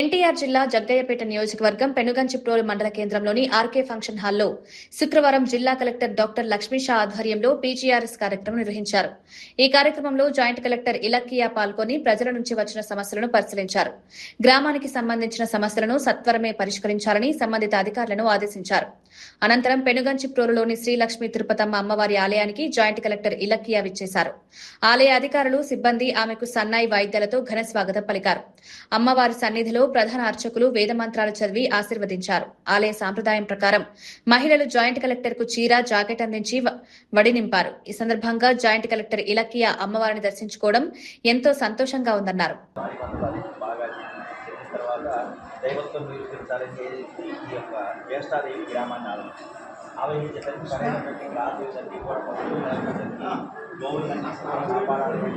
ఎన్టీఆర్ జిల్లా జగ్గయ్యపేట నియోజకవర్గం పెనుగంచిప్రోలు మండల కేంద్రంలోని ఆర్కే ఫంక్షన్ హాల్లో శుక్రవారం జిల్లా కలెక్టర్ డాక్టర్ లక్ష్మీషా ఆధ్వర్యంలో పీజీఆర్ఎస్ కార్యక్రమం నిర్వహించారు. ఈ కార్యక్రమంలో జాయింట్ కలెక్టర్ ఇలక్కియా పాల్గొని ప్రజల నుంచి వచ్చిన సమస్యలను పరిశీలించారు. గ్రామానికి సంబంధించిన సమస్యలను సత్వరమే పరిష్కరించాలని సంబంధిత అధికారులను ఆదేశించారు. అనంతరం పెనుగంచిప్రోలులోని శ్రీలక్ష్మీ తిరుపతమ్మ అమ్మవారి ఆలయానికి జాయింట్ కలెక్టర్ ఇలక్కియా విచ్చేశారు. ఆలయ అధికారులు సిబ్బంది ఆమెకు సన్నాయి వాయిద్యాలతో ఘన స్వాగతం పలికారు. అమ్మవారి సన్నిధిలో ప్రధాన అర్చకులు వేదమంత్రాలు చదివి ఆశీర్వదించారు. ఆలయ సాంప్రదాయం ప్రకారం మహిళలు జాయింట్ కలెక్టర్ కు చీర, జాకెట్ అందించి వడి నింపారు. ఈ సందర్భంగా జాయింట్ కలెక్టర్ ఇలక్కియా అమ్మవారిని దర్శించుకోవడం ఎంతో సంతోషంగా ఉందన్నారు. దైవత్వం నిరూపించాలని ఈ యొక్క జ్యేష్ఠాదేవి గ్రామాన్ని ఆవహించేసరికి సరైనటువంటి క్లాసులన్నీ కూడా పశువులన్నింటినీ గోవులన్నీ కాపాడాలని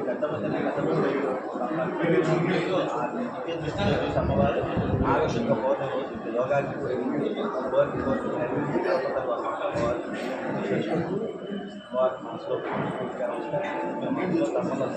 గతమంది అమ్మవారు ఆకర్షంగా పోవడం యోగానికి వారి మనసులో తప్పకుండా